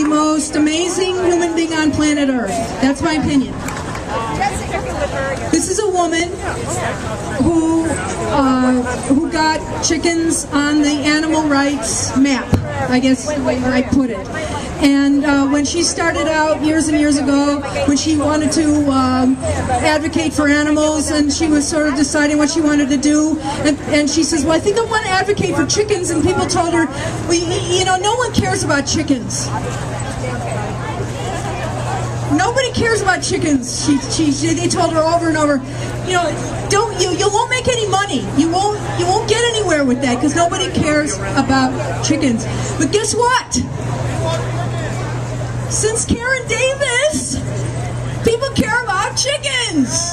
most amazing human being on planet Earth. That's my opinion. This is a woman who got chickens on the animal rights map, I guess the way I put it. And when she started out years and years ago, when she wanted to advocate for animals, and she was sort of deciding what she wanted to do, and she says, well, I think I want to advocate for chickens, and people told her, well, you know, no one cares about chickens. Nobody cares about chickens. They told her over and over, you know, you won't make any money. You won't get anywhere with that because nobody cares about chickens. But guess what? Since Karen Davis, people care about chickens.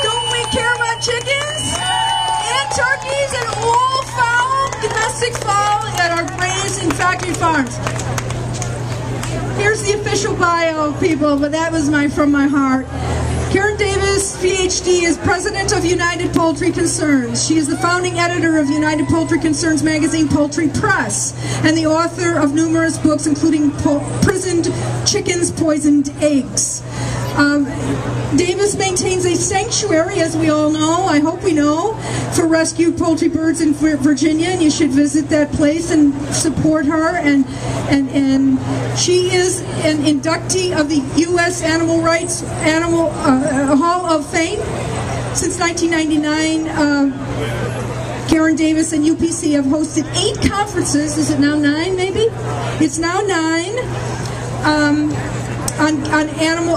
Don't we care about chickens? And turkeys and all fowl, domestic fowl that are raised in factory farms. Here's the official bio, people, but that was from my heart. Karen Davis, PhD, is president of United Poultry Concerns. She is the founding editor of United Poultry Concerns magazine, Poultry Press, and the author of numerous books, including Prisoned Chickens, Poisoned Eggs. Davis maintains a sanctuary, as we all know, I hope we know, for rescued poultry birds in Virginia, and you should visit that place and support her. And she is an inductee of the U.S. Animal Rights Hall of Fame. Since 1999, Karen Davis and UPC have hosted 8 conferences. Is it now 9, maybe? It's now 9. On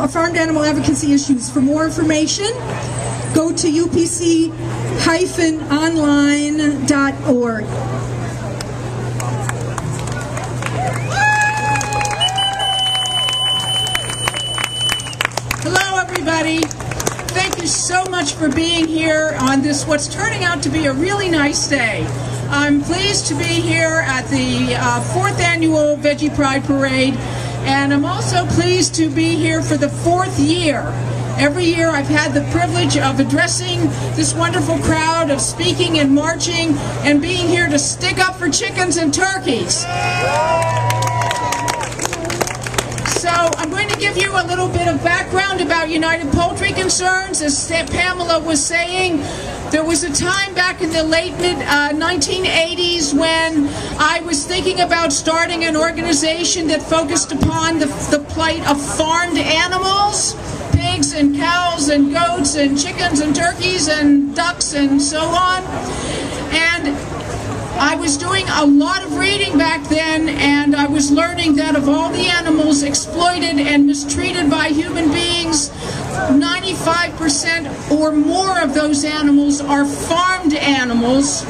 farmed animal advocacy issues. For more information, go to upc-online.org. Hello, everybody. Thank you so much for being here on this, what's turning out to be a really nice day. I'm pleased to be here at the 4th annual Veggie Pride Parade. And I'm also pleased to be here for the 4th year. Every year I've had the privilege of addressing this wonderful crowd, of speaking and marching, and being here to stick up for chickens and turkeys. So I'm going to give you a little bit of background about United Poultry Concerns. As Pamela was saying, there was a time back in the late mid-1980s when I was thinking about starting an organization that focused upon the plight of farmed animals, pigs and cows and goats and chickens and turkeys and ducks and so on. And I was doing a lot of reading back then, and I was learning that of all the animals exploited and mistreated by human beings, 95% or more of those animals are farmed animals.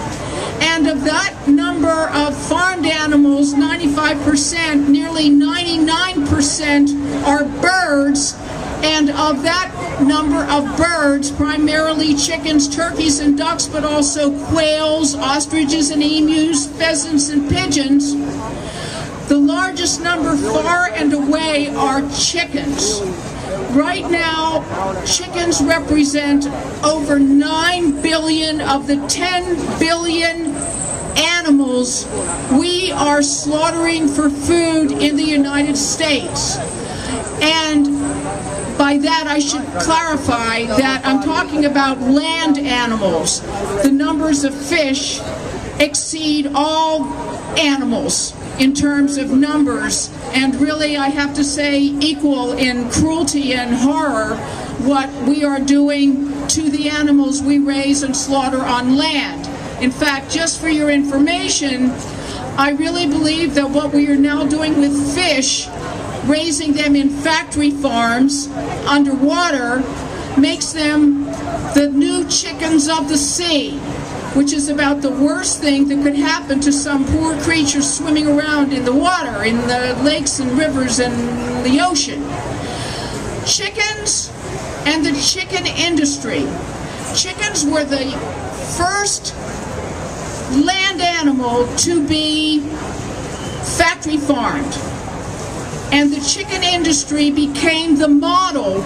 And of that number of farmed animals, 95%, nearly 99% are birds. And of that number of birds, primarily chickens, turkeys, and ducks, but also quails, ostriches, and emus, pheasants, and pigeons, the largest number far and away are chickens. Right now, chickens represent over 9 billion of the 10 billion animals we are slaughtering for food in the United States. And by that, I should clarify that I'm talking about land animals. The numbers of fish exceed all animals in terms of numbers, and really, I have to say, equal in cruelty and horror what we are doing to the animals we raise and slaughter on land. In fact, just for your information, I really believe that what we are now doing with fish, raising them in factory farms underwater, makes them the new chickens of the sea, which is about the worst thing that could happen to some poor creature swimming around in the water, in the lakes and rivers and the ocean. Chickens and the chicken industry. Chickens were the first land animal to be factory farmed. And the chicken industry became the model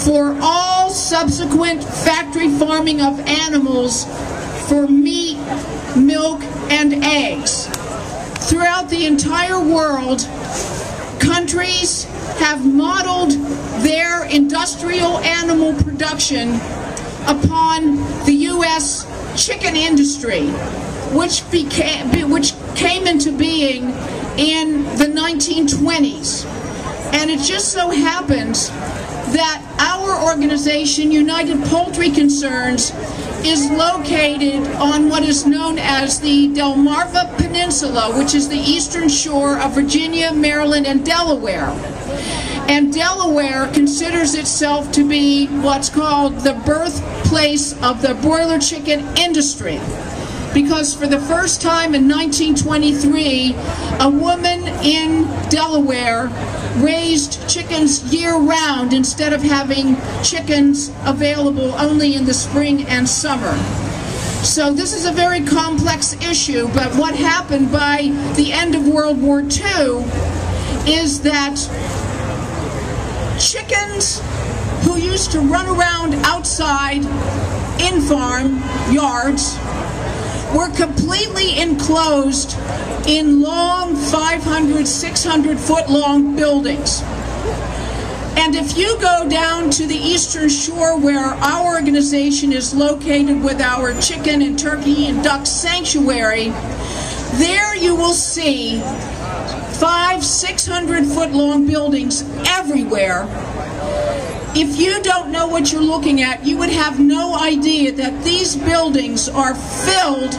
for all subsequent factory farming of animals for meat, milk, and eggs. throughout the entire world, countries have modeled their industrial animal production upon the U.S. chicken industry, which came into being in the 1920s. And it just so happens that our organization, United Poultry Concerns, is located on what is known as the Delmarva Peninsula, which is the eastern shore of Virginia, Maryland, and Delaware. And Delaware considers itself to be what's called the birthplace of the broiler chicken industry, because for the first time in 1923, a woman in Delaware raised chickens year-round instead of having chickens available only in the spring and summer. So this is a very complex issue, but what happened by the end of World War II is that chickens who used to run around outside in farm yards were completely enclosed in long 500, 600 foot long buildings. And if you go down to the eastern shore where our organization is located with our chicken and turkey and duck sanctuary, there you will see 500, 600 foot long buildings everywhere. If you don't know what you're looking at, you would have no idea that these buildings are filled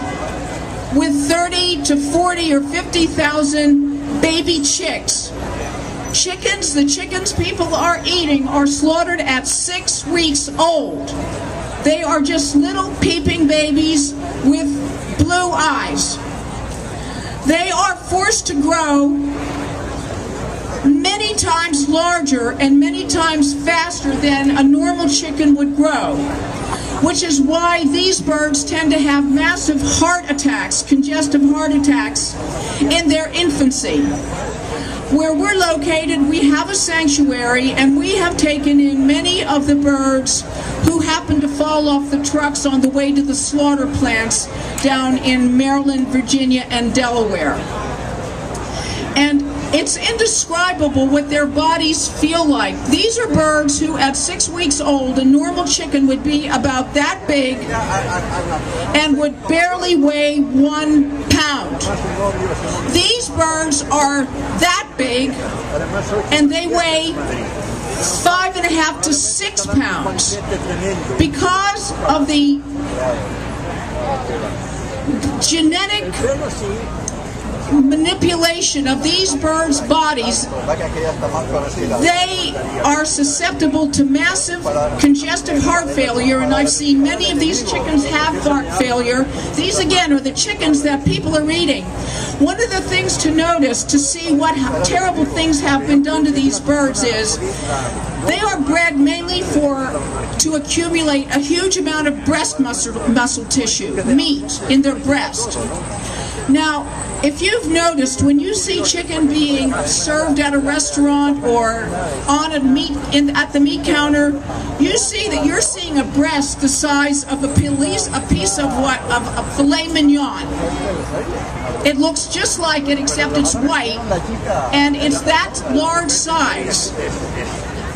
with 30 to 40 or 50,000 baby chicks. Chickens, the chickens people are eating are slaughtered at 6 weeks old. They are just little peeping babies with blue eyes. They are forced to grow many times larger and many times faster than a normal chicken would grow, which is why these birds tend to have massive heart attacks, congestive heart attacks, in their infancy. Where we're located, we have a sanctuary, and we have taken in many of the birds who happen to fall off the trucks on the way to the slaughter plants down in Maryland, Virginia, and Delaware. And it's indescribable what their bodies feel like. These are birds who at 6 weeks old, a normal chicken would be about that big and would barely weigh 1 pound. These birds are that big and they weigh 5.5 to 6 pounds. Because of the genetic manipulation of these birds' bodies, they are susceptible to massive congestive heart failure, and I've seen many of these chickens have heart failure. These again are the chickens that people are eating. One of the things to notice to see what terrible things have been done to these birds is they are bred mainly to accumulate a huge amount of breast muscle tissue, meat in their breast. Now, if you've noticed, when you see chicken being served at a restaurant or on at the meat counter, you see that you're seeing a breast the size of a piece of a filet mignon. It looks just like it, except it's white, and it's that large size.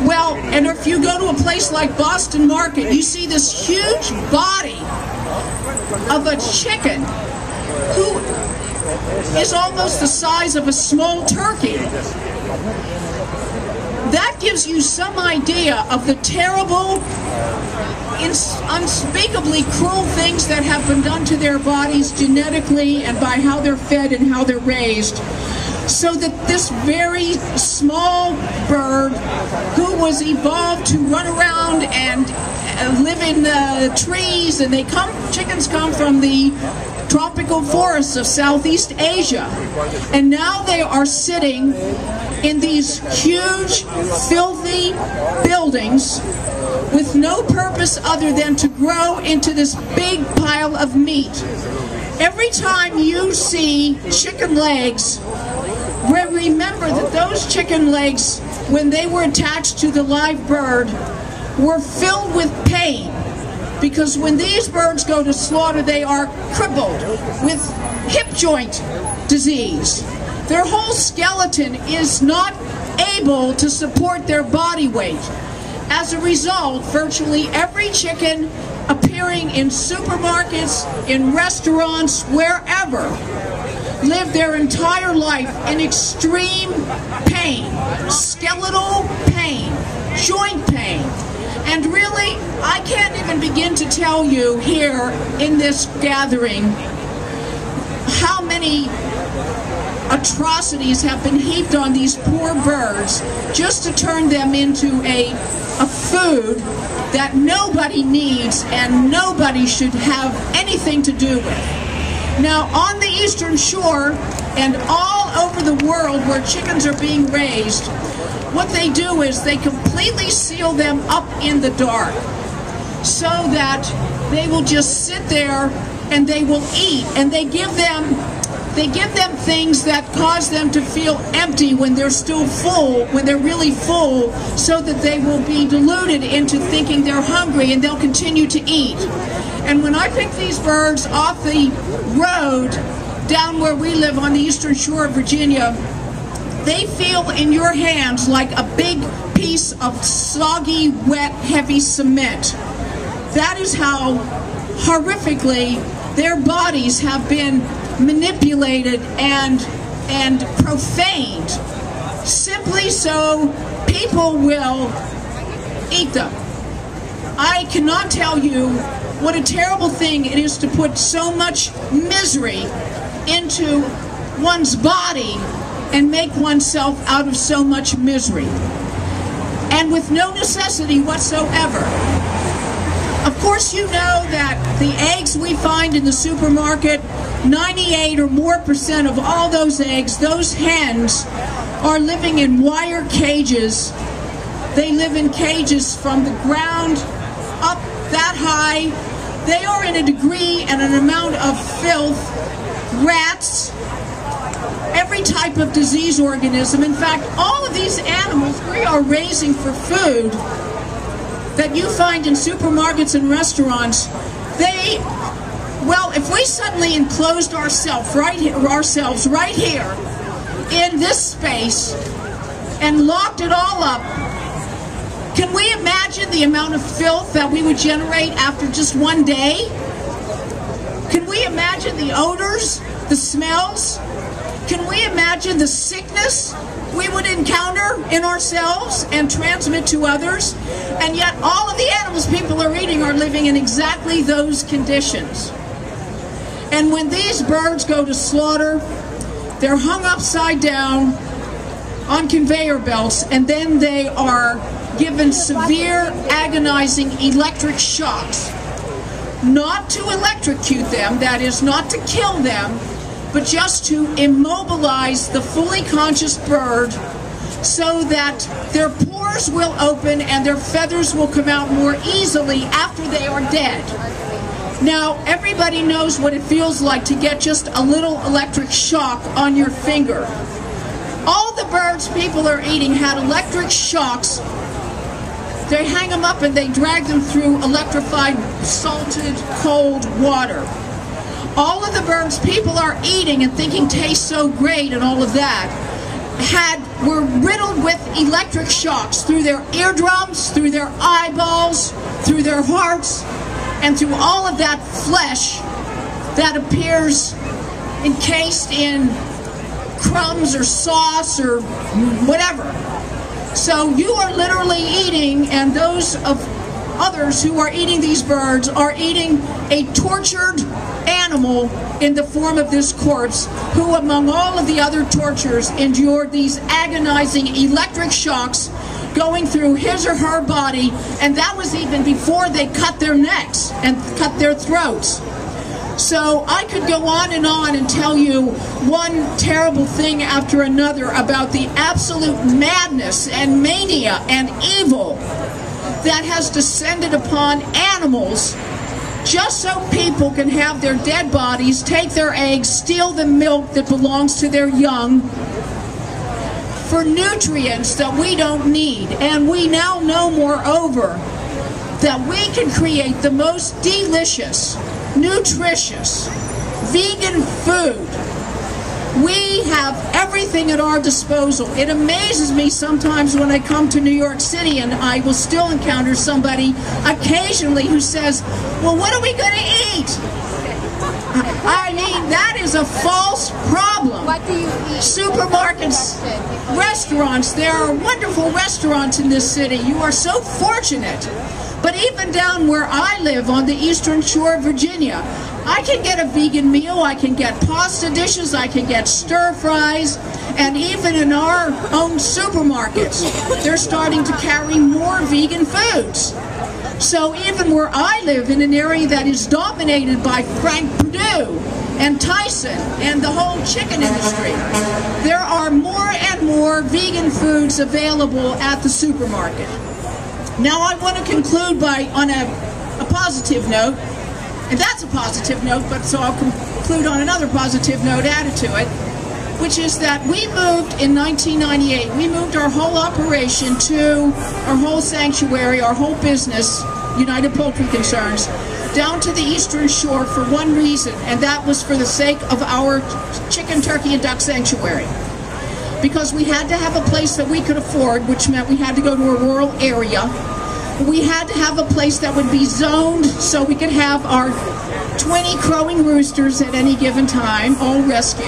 Well, and if you go to a place like Boston Market, you see this huge body of a chicken who is almost the size of a small turkey. That gives you some idea of the terrible, unspeakably cruel things that have been done to their bodies genetically and by how they're fed and how they're raised. So that this very small bird who was evolved to run around and live in trees, and chickens come from the tropical forests of Southeast Asia, and now they are sitting in these huge, filthy buildings with no purpose other than to grow into this big pile of meat. Every time you see chicken legs, remember that those chicken legs, when they were attached to the live bird, were filled with pain. Because when these birds go to slaughter, they are crippled with hip joint disease. Their whole skeleton is not able to support their body weight. As a result, virtually every chicken appearing in supermarkets, in restaurants, wherever, live their entire life in extreme pain, skeletal pain, joint pain. And really, I can't even begin to tell you here in this gathering how many atrocities have been heaped on these poor birds just to turn them into a food that nobody needs and nobody should have anything to do with. Now, on the Eastern Shore and all over the world where chickens are being raised, what they do is they completely seal them up in the dark so that they will just sit there and they will eat, and they give them things that cause them to feel empty when they're still full, when they're really full, so that they will be deluded into thinking they're hungry and they'll continue to eat. And when I pick these birds off the road down where we live on the Eastern Shore of Virginia, they feel in your hands like a big piece of soggy, wet, heavy cement. That is how horrifically their bodies have been manipulated and profaned, simply so people will eat them. I cannot tell you what a terrible thing it is to put so much misery into one's body and make oneself out of so much misery, and with no necessity whatsoever. Of course, you know that the eggs we find in the supermarket, 98% or more of all those eggs, those hens, are living in wire cages. They live in cages from the ground up that high. They are in a degree and an amount of filth, rats, every type of disease organism. In fact, all of these animals we are raising for food that you find in supermarkets and restaurants, well, if we suddenly enclosed ourselves right here in this space and locked it all up, can we imagine the amount of filth that we would generate after just one day? Can we imagine the odors, the smells? Can we imagine the sickness we would encounter in ourselves and transmit to others? And yet all of the animals people are eating are living in exactly those conditions. And when these birds go to slaughter, they're hung upside down on conveyor belts, and then they are given severe, agonizing electric shocks. Not to electrocute them, that is, not to kill them, but just to immobilize the fully conscious bird so that their pores will open and their feathers will come out more easily after they are dead. Now, everybody knows what it feels like to get just a little electric shock on your finger. All the birds people are eating had electric shocks. They hang them up and they drag them through electrified, salted, cold water. All of the birds people are eating and thinking taste so great and all of that were riddled with electric shocks through their eardrums, through their eyeballs, through their hearts, and through all of that flesh that appears encased in crumbs or sauce or whatever. So you are literally eating, and those of others who are eating these birds are eating a tortured animal in the form of this corpse, who among all of the other tortures endured these agonizing electric shocks going through his or her body, and that was even before they cut their necks and cut their throats. So I could go on and tell you one terrible thing after another about the absolute madness and mania and evil that has descended upon animals just so people can have their dead bodies, take their eggs, steal the milk that belongs to their young for nutrients that we don't need. And we now know, moreover, that we can create the most delicious, nutritious, vegan food. We have everything at our disposal. It amazes me sometimes when I come to New York City and I will still encounter somebody occasionally who says, well, what are we going to eat? I mean, that is a false problem. What do you eat? Supermarkets, restaurants, there are wonderful restaurants in this city. You are so fortunate. But even down where I live on the eastern shore of Virginia, I can get a vegan meal, I can get pasta dishes, I can get stir fries, and even in our own supermarkets, they're starting to carry more vegan foods. So even where I live, in an area that is dominated by Frank Perdue and Tyson and the whole chicken industry, there are more and more vegan foods available at the supermarket. Now I want to conclude on a positive note, and that's a positive note, but so I'll conclude on another positive note added to it, which is that we moved in 1998. We moved our whole operation to our whole sanctuary, our whole business, United Poultry Concerns, down to the eastern shore for one reason, and that was for the sake of our chicken, turkey, and duck sanctuary. Because we had to have a place that we could afford, which meant we had to go to a rural area. We had to have a place that would be zoned so we could have our 20 crowing roosters at any given time, all rescued.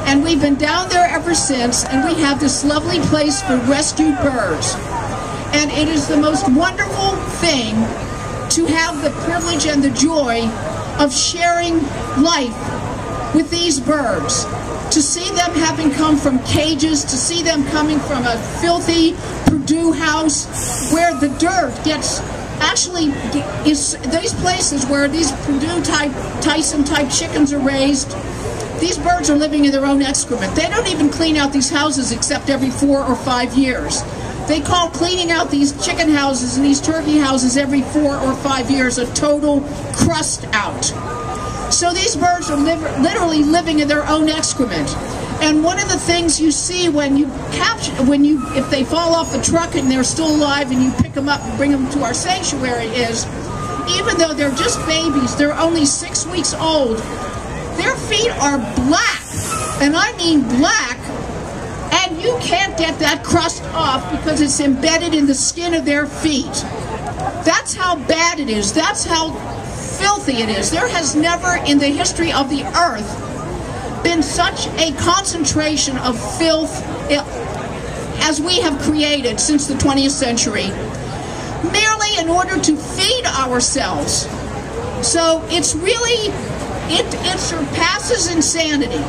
And we've been down there ever since, and we have this lovely place for rescued birds. And it is the most wonderful thing to have the privilege and the joy of sharing life with these birds. To see them having come from cages, to see them coming from a filthy Perdue house where the dirt gets, actually, is these places where these Perdue-type, Tyson-type chickens are raised. These birds are living in their own excrement. They don't even clean out these houses except every 4 or 5 years. They call cleaning out these chicken houses and these turkey houses every 4 or 5 years a total crust out. So these birds are literally living in their own excrement. And one of the things you see when you if they fall off the truck and they're still alive and you pick them up and bring them to our sanctuary is, even though they're just babies, they're only 6 weeks old, their feet are black. And I mean black. And you can't get that crust off because it's embedded in the skin of their feet. That's how bad it is. That's how filthy it is. There has never in the history of the earth been such a concentration of filth as we have created since the 20th century, merely in order to feed ourselves. So it's really, it surpasses insanity,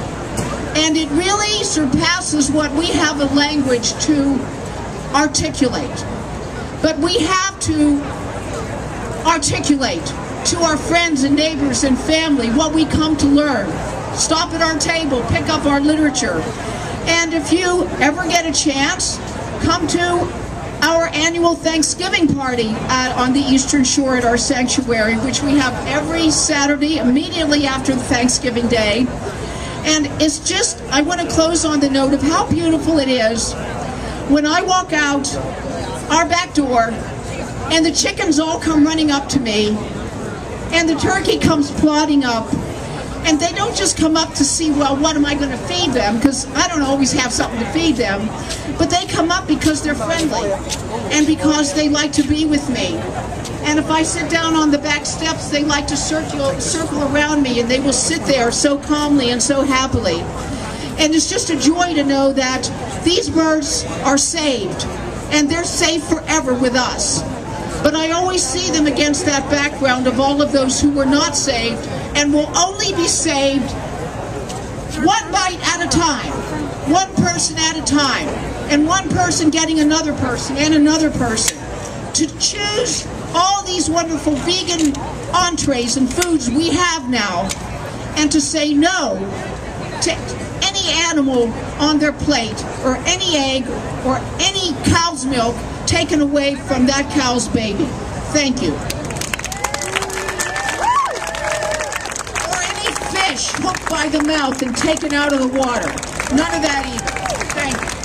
and it really surpasses what we have a language to articulate. But we have to articulate to our friends and neighbors and family what we come to learn. Stop at our table, pick up our literature. And if you ever get a chance, come to our annual Thanksgiving party on the Eastern Shore at our sanctuary, which we have every Saturday immediately after the Thanksgiving Day. And it's just, I want to close on the note of how beautiful it is when I walk out our back door and the chickens all come running up to me and the turkey comes plodding up. And they don't just come up to see, well, what am I going to feed them? Because I don't always have something to feed them. But they come up because they're friendly and because they like to be with me. And if I sit down on the back steps, they like to circle around me, and they will sit there so calmly and so happily. And it's just a joy to know that these birds are saved, and they're safe forever with us. But I always see them against that background of all of those who were not saved and will only be saved one bite at a time, one person at a time, and one person getting another person and another person to choose all these wonderful vegan entrees and foods we have now, and to say no to any animal on their plate, or any egg, or any cow's milk taken away from that cow's baby. Thank you. Or any fish hooked by the mouth and taken out of the water. None of that either. Thank you.